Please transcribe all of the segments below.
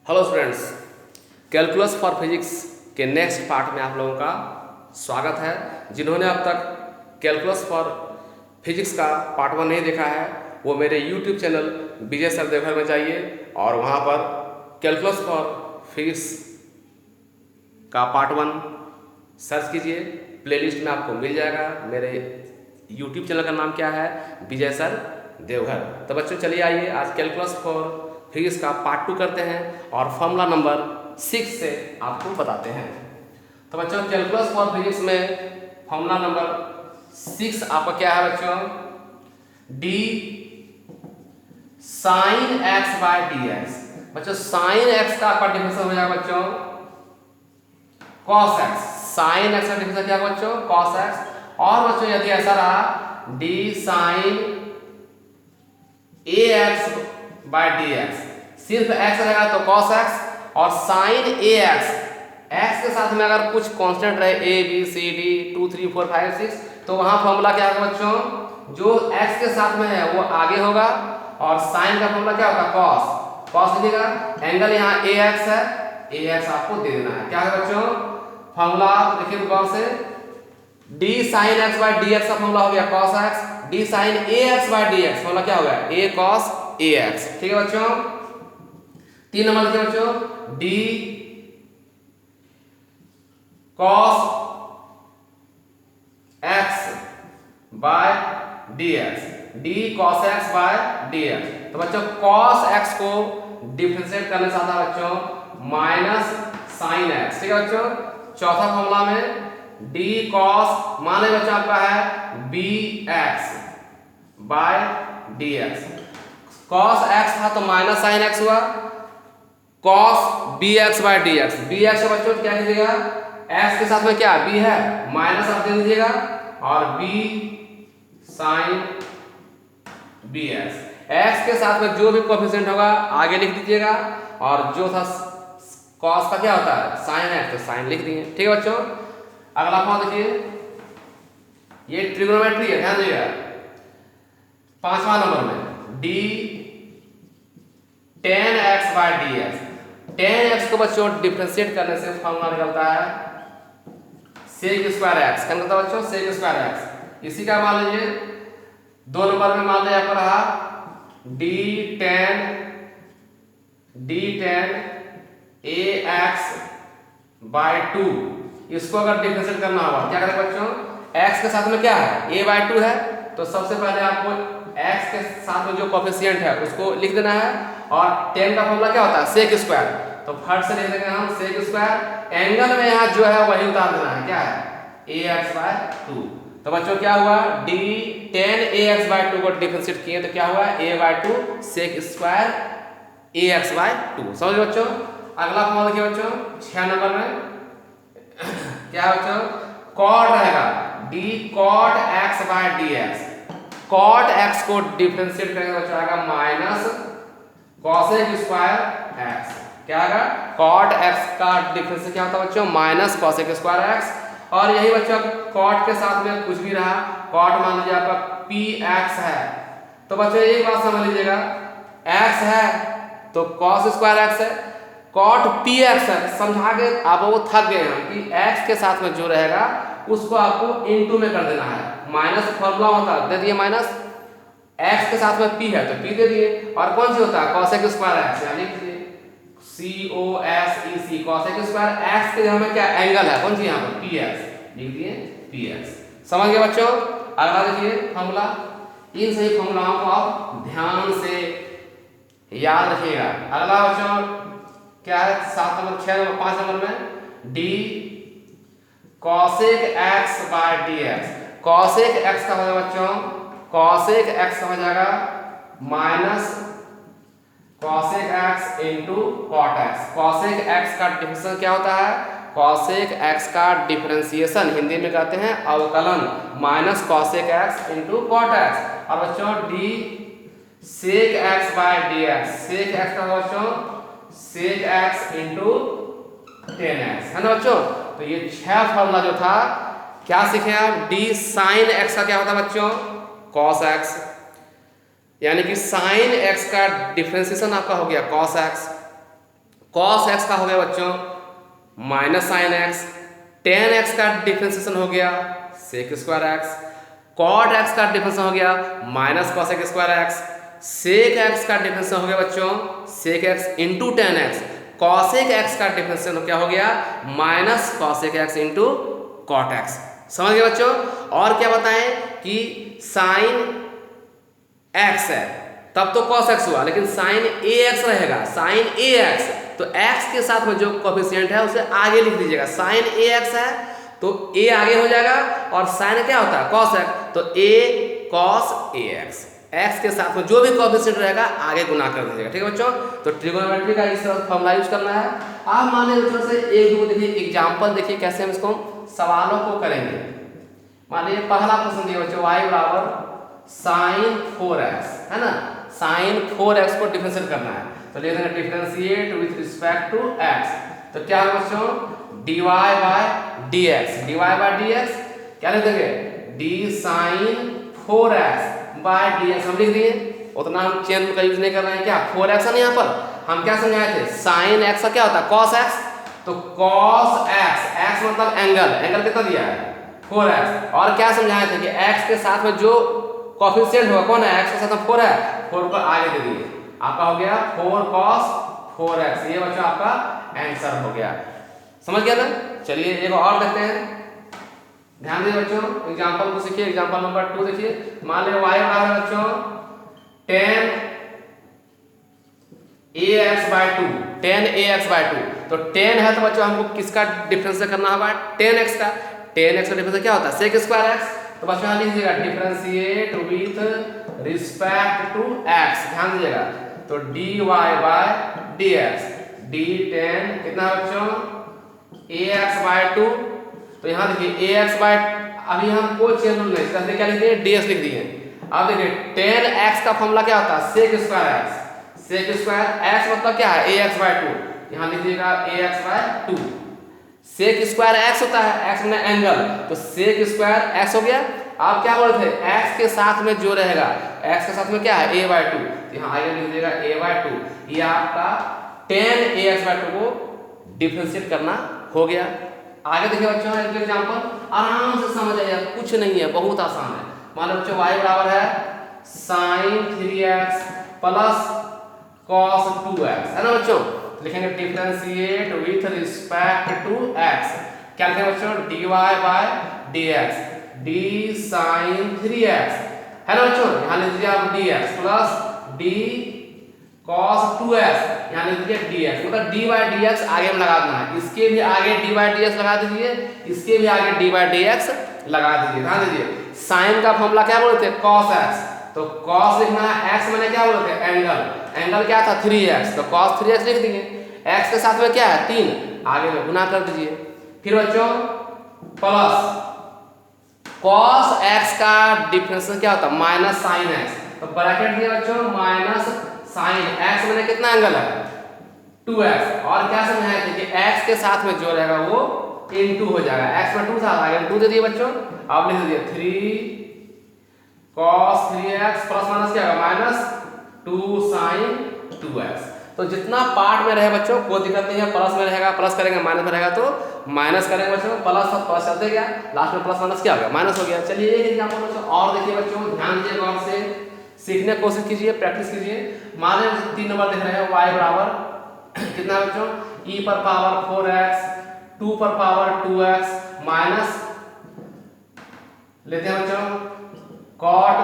Hello students, calculus for physics के next part में आप लोगों का स्वागत है। जिन्होंने अब तक कैलकुलस फॉर फिजिक्स का पार्ट 1 नहीं देखा है वो मेरे यूट्यूब चैनल विजय सर देवघर में जाइए और वहाँ पर कैलकुलस फॉर फिजिक्स का पार्ट 1 सर्च कीजिए। प्लेलिस्ट में आपको मिल जाएगा। मेरे यूट्यूब चैनल का नाम क्या है? विजय सर देवघर। तो बच्चों चलिए आइए आज कैलकुलस फॉर फिजिक्स का पार्ट 2 करते हैं और फॉर्मूला नंबर 6 से आपको बताते हैं। तो बच्चों कैलकुलस फॉर फिजिक्स में फॉर्मूला नंबर 6 आपका क्या है बच्चों? D sine x by D x. बच्चों साइन एक्स का आपका डिफरेंशियल हो जाएगा बच्चों कॉस एक्स। साइन एक्स का डिफरेंशियल क्या है बच्चों? Cos x. और बच्चों यदि ऐसा रहा d sine A x by D x, सिर्फ एक्स रहेगा तो कॉस एक्स और साइन ए एक्स, एक्स के साथ में अगर कुछ कांस्टेंट रहे ए बी सी डी 2 3 4 5 6 तो वहां फॉर्मूला क्या होगा बच्चों? जो एक्स के साथ में है वो आगे होगा और साइन का फॉर्मूला क्या होगा? कॉस। कॉस लिखिएगा। एंगल यहाँ ए एक्स है, ए एक्स आपको दे देना है। क्या है बच्चों फॉर्मूला? देखिए गौर से, D sine x by D X का फॉर्मूला हो गया cos X. D sine A x by D X formula क्या हो गया? A cos A X. ठीक है बच्चों। 3 नंबर लिखिए बच्चों, D cos X by D X. D cos X by D X. तो बच्चों कॉस एक्स को डिफरेंशिएट करने से आता है बच्चों माइनस साइन एक्स। ठीक है बच्चों। चौथा फॉर्मूला में डी कॉस, मान लीजिए बच्चों आपका है b x by D x. Cos x था तो माइनस साइन एक्स हुआ, cos b x by D x. B x बच्चों क्या कीजिएगा? एक्स के साथ में क्या बी है, माइनस आप दे दीजिएगा और b sine b x. X के साथ में जो भी कोएफिशिएंट होगा आगे लिख दीजिएगा और जो था कॉस का क्या होता है? साइन एक्स, तो साइन लिख दिए। ठीक है बच्चों। अगला फॉर्म देखिए, ये ट्रिग्नोमेट्री है, ध्यान दीजिएगा। 5वां नंबर में d tan x by D x. Tan x को बच्चों डिफरेंशिएट करने से फॉर्मूला निकलता है सेक स्क्वायर एक्स। क्या निकलता है बच्चों? Sec square x. इसी का मान लीजिए 2 नंबर में मान लीजिए आपका रहा डी टेन ए एक्स बाय 2। इसको अगर डिफरेंशिएट करना होगा क्या करें बच्चों? एक्स के साथ में क्या है? a बाय 2 है, तो सबसे पहले आपको x के साथ में जो कोएफिशिएंट है उसको लिख देना है और 10 का फॉर्मूला क्या होता है? Sec square. तो फट से लिख देंगे हम सेक स्क्वायर। एंगल में यहाँ जो है वही उतार देना है। क्या है? ax by 2। तो बच्चों क्या हुआ? d 10ax बाय 2 को डिफरेंशिएट किए तो क्या हुआ? a by 2 sec square ax by 2। समझ गए बच्चों। अगला फॉर्मूला देखिए बच्चों 6 नंबर में क्या है बच्चों? कॉट रहेगा d cot x by dx। Cot x को डिफरेंशिएट करेंगे बच्चों आएगा माइनस कॉसेक स्क्वायर x। क्या आएगा? कॉट x का डिफरेंशिएट क्या होता है बच्चों? Minus cosec square x। और यही बच्चों कॉट के साथ में कुछ भी रहा, कॉट मान लीजिए आपका px है, तो बच्चों एक बात समझ लीजिएगा, x है तो कॉस स्क्वायर x है, कॉट px है। समझा के आप लोग थक गए हैं कि x के साथ में जो रहेगा उसको आपको इनटू में कर देना है। माइनस फॉर्मूला होता है, दे दिए माइनस, x के साथ में p है तो p दे दिए, और कौन सी होता है? कॉसेक स्क्वायर x, यानी COSEC कॉसेक स्क्वायर x के जगह में क्या एंगल है? कौन सी यहाँ पर? px, लिख दिए px। समझ गए बच्चों। अगला देखिए फॉर्मूला। इन सही फॉर्मूलाओं को आप ध्यान से याद रखिएगा। अगला बच्चों क्या है? 7 नंबर 6 नंबर 5 नंबर में d cosec x by D x. Cosec x का हो जाएगा बच्चों, कॉसेक एक्स का हो जाएगा minus cosec x into cot x. Cosec x का डिफरेंशिएशन क्या होता है? कॉसेक एक्स का डिफरेंशिएशन हिंदी में कहते हैं अवकलन, minus cosec x into cot x. और बच्चों d sec x by D x. Sec x का बच्चों सेक एक्स इंटू 10x, है ना बच्चों। तो ये 6 फॉर्मूला जो था क्या सीखे आप? डी साइन एक्स का क्या होता है बच्चों? Cos x. यानी कि साइन एक्स का डिफरेंशिएशन आपका हो गया कॉस एक्स। कॉस एक्स का हो गया बच्चों minus sine x, tan x का डिफ्रेंसिएशन हो गया sec square x, cot x का डिफ्रेंसिएशन हो गया minus cosec square x, sec x का डिफ्रेंसिएशन हो गया बच्चों sec x into tan x, cosec x का डिफ्रेंसिएशन क्या हो गया minus cosec x into cot x. समझ गए बच्चों। और क्या बताएं कि साइन एक्स है तब तो कॉस एक्स हुआ, लेकिन साइन ए एक्स रहेगा, साइन ए एक्स तो एक्स के साथ में जो कोफिशिएंट है उसे आगे लिख दीजिएगा। साइन ए एक्स है तो ए आगे हो जाएगा, और साइन क्या होता है कॉस एक्स, तो ए कॉस ए एक्स, एक्स के साथ में जो भी कोफिशिएंट रहेगा आगे गुना कर दीजिएगा। ठीक है बच्चों। तो ट्रिगोनोमेट्री का इस तरह फॉर्मूला यूज करना है। आप मान लीजिए से एक दो देखिए एग्जाम्पल देखिए कैसे हम इसको सवालों को करेंगे। मान लीजिए पहला प्रश्न दिया बच्चों y बराबर साइन 4x है ना, साइन 4x को डिफरेंशिएट करना है तो लिख देंगे differentiate with respect to x। तो क्या है बच्चों dy by dx, dy by dx क्या लिख देंगे d sign 4x bye dx हम लिख दिए, उतना हम चेन का यूज नहीं कर रहे हैं। क्या 4x है ना, यहाँ पर हम क्या समझाए थे साइन x का क्या होता है cos x, तो cos x, x मतलब एंगल, एंगल कितना दिया है 4x, और क्या समझाए थे कि x के साथ में जो कोफिशिएंट होगा कौन है x के साथ में 4 है, 4 को आगे दे दिए, आपका हो गया 4 cos 4x। ये बच्चों आपका आंसर हो गया। समझ गया ना। चलिए एक और देखते हैं, ध्यान दीजिए बच्चों एग्जांपल को सीखिए। एग्जांपल नंबर 2 देखिए, मान लीजिए y बराबर है बच्चों 10ax/2, 10ax/2 तो 10 है तो बच्चों हमको किसका डिफरेंस करना होगा 10x का, 10x का डिफरेंस क्या होता है सेक स्क्वायर x। तो बच्चों यहाँ लिख दीजिएगा differentiate with respect to x, ध्यान दीजिएगा तो dy बाय dx, d10 कितना बच्चों ax/2, तो यहाँ देखिए ax/, अभी हम कोई चेंज नहीं इसका क्या लिख दिए ds लिख दिए। अब देखिए 10x का फॉर्मूला क्या होता है sec square x, sec square x मतलब क्या है ax/2, यहाँ लिख दीजिएगा ax/2, सेक स्क्वायर x होता है, x में एंगल तो सेक स्क्वायर x हो गया। आप क्या बोलते थे x के साथ में जो रहेगा, x के साथ में क्या है a/2, यहाँ आगे लिख दीजिएगा a/2, ये आपका 10ax/2 को डिफरेंशिएट करना हो गया। आगे देखिए बच्चों एक एग्जांपल आराम से समझ आइए, कुछ नहीं है बहुत आसान है। मान लो बच्चों y बराबर है sin 3x plus cos 2x है ना बच्चों, लिखेंगे differentiate with respect to x, क्या लिखेंगे बच्चों dy by dx, d sin 3x है ना बच्चों, यहाँ लिख दीजिए आप dx plus d cos 2x, यहाँ लिख दीजिए dx, मतलब d बाय dx आगे में लगा देना है, इसके भी आगे d बाय dx लगा दीजिए, इसके भी आगे d बाय dx लगा दीजिए। ध्यान दीजिए साइन का फॉर्मूला क्या बोलते हैं cos x, तो cos लिखना है, x मैंने क्या बोलते हैं एंगल, एंगल क्या था 3x, तो cos 3x लिख दिए, x के साथ में क्या है 3, आगे में गुना कर दीजिए। फिर बच्चों प्लस cos x का डिफरेंशिएशन क्या होता है माइनस sin x, तो ब्रैकेट दिए बच्चों माइनस sin x मैंने कितना एंगल है 2x, और क्या समझाए थे कि x के साथ में जो रहेगा वो इनटू हो जाएगा, x में 2 था आगे 2 दे दिए बच्चों, अब लिख दीजिए 3 cos 3x प्लस माइनस क्या होगा माइनस 2 sin 2x। तो जितना पार्ट में रहे बच्चों कोई दिक्कत नहीं है, प्लस में रहेगा प्लस करेंगे, माइनस में रहेगा तो माइनस करेंगे बच्चों, प्लस और प्लस चलते गया, लास्ट में प्लस माइनस क्या हो गया माइनस हो गया। चलिए एक एग्जांपल बच्चों और देखिए बच्चों, ध्यान दीजिए गौर से सीखने की कोशिश कीजिए, प्रैक्टिस कीजिए। मान लीजिए 3 नंबर देख रहे हैं y बराबर कितना बच्चों e पर पावर 4x 2 पर पावर 2x माइनस लेते हैं बच्चों cot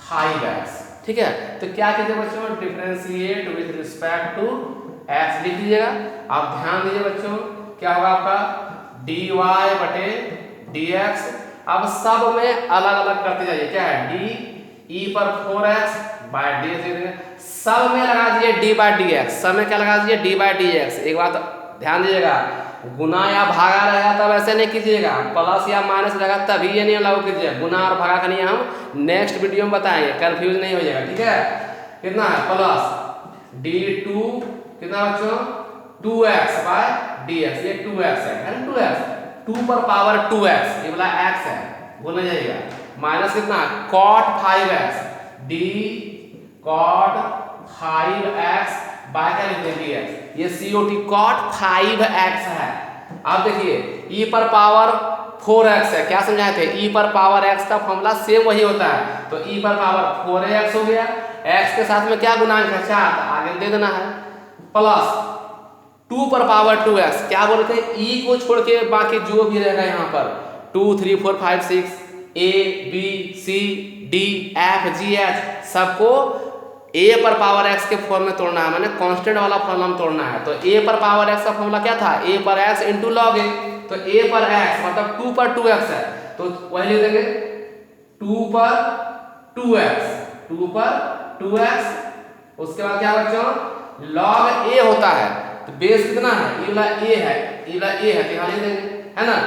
5x, ठीक है। तो क्या कीजिए बच्चों differentiate with respect to x लिख दीजिएगा। आप ध्यान दीजिए बच्चों क्या होगा आपका dy बटे dx, अब सब में अलग अलग करते जाइए, क्या है d e पर 4x बाय dx, सब में लगा दीजिए d बाय dx, सब में क्या लगा दीजिए d बाय dx। एक बात ध्यान दीजिएगा गुना या भागा रहेगा तब ऐसे नहीं कीजिएगा, प्लस या माइनस रहेगा तभी ये नहीं लागू कीजिएगा, गुना और भागा का नहीं हम नेक्स्ट वीडियो में बताएंगे, कंफ्यूज नहीं हो जाएगा, ठीक है। कितना है प्लस d2 कितना बच्चों 2x बाय dx, ये 2x है ना 2x 2 पर पावर 2x ये वाला x है भूल नहीं जाइएगा, माइनस कितना cot 5x d cot 5x bye क्या लिख देंगे dx, ये COT cot 5x है। अब देखिए e पर पावर 4x है, क्या समझाए थे, e पर पावर x का फॉर्मूला सेम वही होता है, तो e पर पावर 4x हो गया, x के साथ में क्या गुणांक है 4, तो आगे दे देना है, प्लस 2 पर पावर 2x, क्या बोलते हैं e को छोड़ के बाकी जो भी रहेगा यहाँ पर 2 3 4 5 6 a b c d f g h सबको a पर पावर x के फॉर्म में तोड़ना है, मैंने कांस्टेंट वाला फॉर्मूला में तोड़ना है। तो a पर पावर x का फॉर्मूला क्या था, a पर x इंटू लॉग a, तो a पर x मतलब 2 पर 2x है, तो वही लिख देंगे 2 पर 2x, 2 पर 2x, उसके बाद क्या बच्चों लॉग a होता है, तो बेस कितना है, ये वाला a है, ये वाला a है, तो यहाँ लिख देंगे, है ना।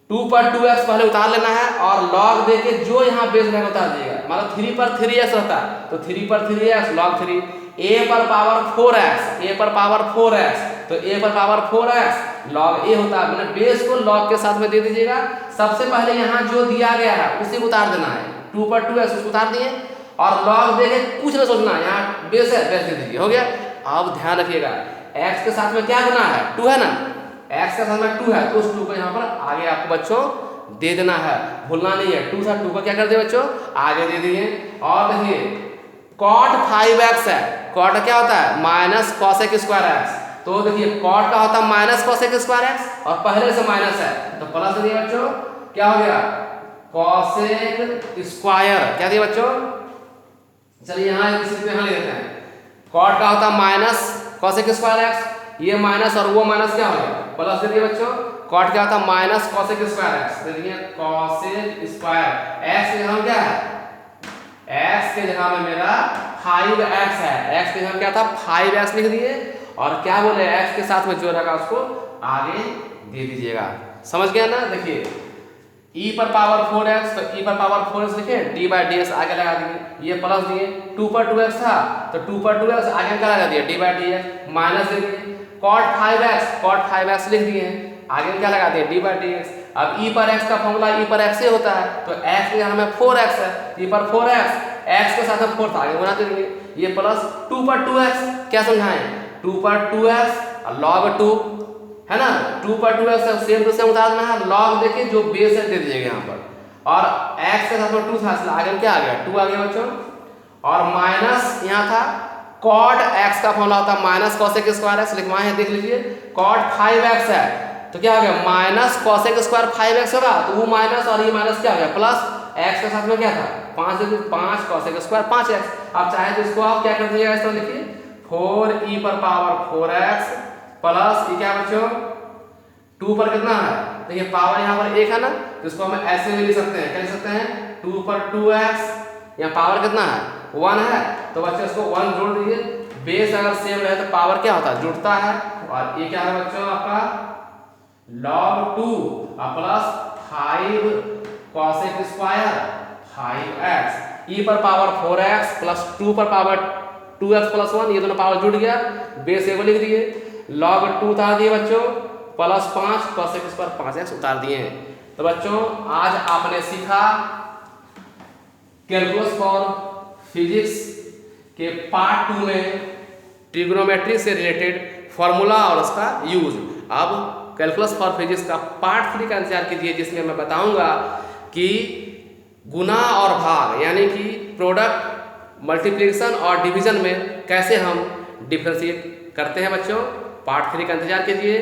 2 पर 2x पहले उतार लेना है और log देके जो यहाँ बेस रहेगा उतार दिएगा, मतलब 3 पर 3x होता है, तो 3 पर 3x log 3, a पर पावर 4x, a पर पावर 4x, तो a पर पावर 4x log a होता है, मैंने बेस को log के साथ में दे दीजिएगा। सबसे पहले यहाँ जो दिया गया है उसी को उतार देना है, 2 पर 2x उसको उतार दिए और log देके कुछ नहीं सोचना, यहाँ बेस है बेस दे दीजिए, हो गया। अब ध्यान रखिएगा x के साथ में क्या गुना है 2 है ना, x के साथ में 2 है, तो उस 2 को यहाँ पर आगे आपको बच्चों दे देना है, भूलना नहीं है, 2 था 2 को क्या कर दिए बच्चों आगे दे दिए। और देखिए cot 5x है, cot क्या होता है माइनस cosec स्क्वायर x, तो देखिए cot का होता है माइनस cosec स्क्वायर x और पहले से माइनस है तो प्लस दिए बच्चों, क्या हो गया cosec स्क्वायर, क्या दिए बच्चों, चलिए यहाँ इसी यहाँ ले लेते हैं, cot का होता है माइनस cosec स्क्वायर x, ये माइनस और वो माइनस क्या हो गया प्लस दे दिए बच्चों, cot क्या होता है माइनस cosec स्क्वायर x, देखिए cosec स्क्वायर x के जगह क्या है, x के जगह में मेरा 5x है, x के जगह क्या था 5x लिख दिए और क्या बोले x के साथ में जो रहेगा उसको आगे दे दीजिएगा, समझ गया ना। देखिए e पर पावर 4x, तो e पर पावर 4x लिखे d बाई डी एक्स आगे लगा दिए, ये प्लस दिए, 2 पर 2x था तो 2 पर 2x आगे क्या लगा दिया d by D X, minus दे दिए, cot 5x लिख दिए, आगे क्या लगा दिए d बाई डी एक्स। अब e पर x का फॉर्मूला e पर x से होता है, तो x के यहाँ में 4x है, e पर 4x x के साथ में 4 था आगे गुना दे देंगे, ये प्लस 2 पर 2x, क्या समझाएं 2 पर 2x log 2 है ना, 2 पर 2x सेम टू सेम उतार देना है, log देके जो बेस है दे दीजिएगा यहाँ पर, और x के साथ में 2 था इसलिए आगे क्या आ गया 2 आ गया बच्चों, और माइनस यहाँ था cot x का फॉर्मूला होता है माइनस cosec स्क्वायर x, लिखवाए हैं देख लीजिए, cot 5x है तो क्या हो गया माइनस cosec स्क्वायर 5x होगा, तो वो माइनस और ये माइनस क्या हो गया प्लस, x के साथ में क्या था 5 cosec स्क्वायर 5x। अब चाहे तो इसको आप क्या कर दीजिएगा, इस तरह लिखिए 4e पर पावर 4x प्लस ये क्या बच्चों 2 पर कितना है, देखिए पावर यहाँ पर 1 है ना, तो इसको हम ऐसे भी लिख सकते हैं, क्या लिख सकते हैं 2 पर 2x, यहाँ पावर कितना है 1 है, तो बच्चों इसको 1 जोड़ दीजिए, बेस अगर सेम रहे तो पावर क्या होता है जुड़ता है, और ये क्या है बच्चों आपका log 2 plus 5 cosec square 5x, e पर पावर 4x प्लस 2 पर पावर 2x प्लस 1, ये दोनों पावर जुड़ गया, बेस एगो लिख दिए, log 2 उतार दिए बच्चों प्लस 5 cosec स्क्वायर 5x उतार दिए। तो बच्चों आज आपने सीखा कैलकुलस फॉर फिजिक्स के पार्ट 2 में ट्रिग्नोमेट्री से रिलेटेड फॉर्मूला और उसका यूज। अब कैलकुलस फॉर फिजिक्स का पार्ट 3 का इंतजार कीजिए, जिसमें मैं बताऊंगा कि गुना और भाग यानी कि प्रोडक्ट, मल्टीप्लिकेशन और डिवीजन में कैसे हम डिफरेंशिएट करते हैं बच्चों। पार्ट 3 का इंतजार कीजिए।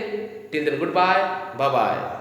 Till then goodbye, bye bye.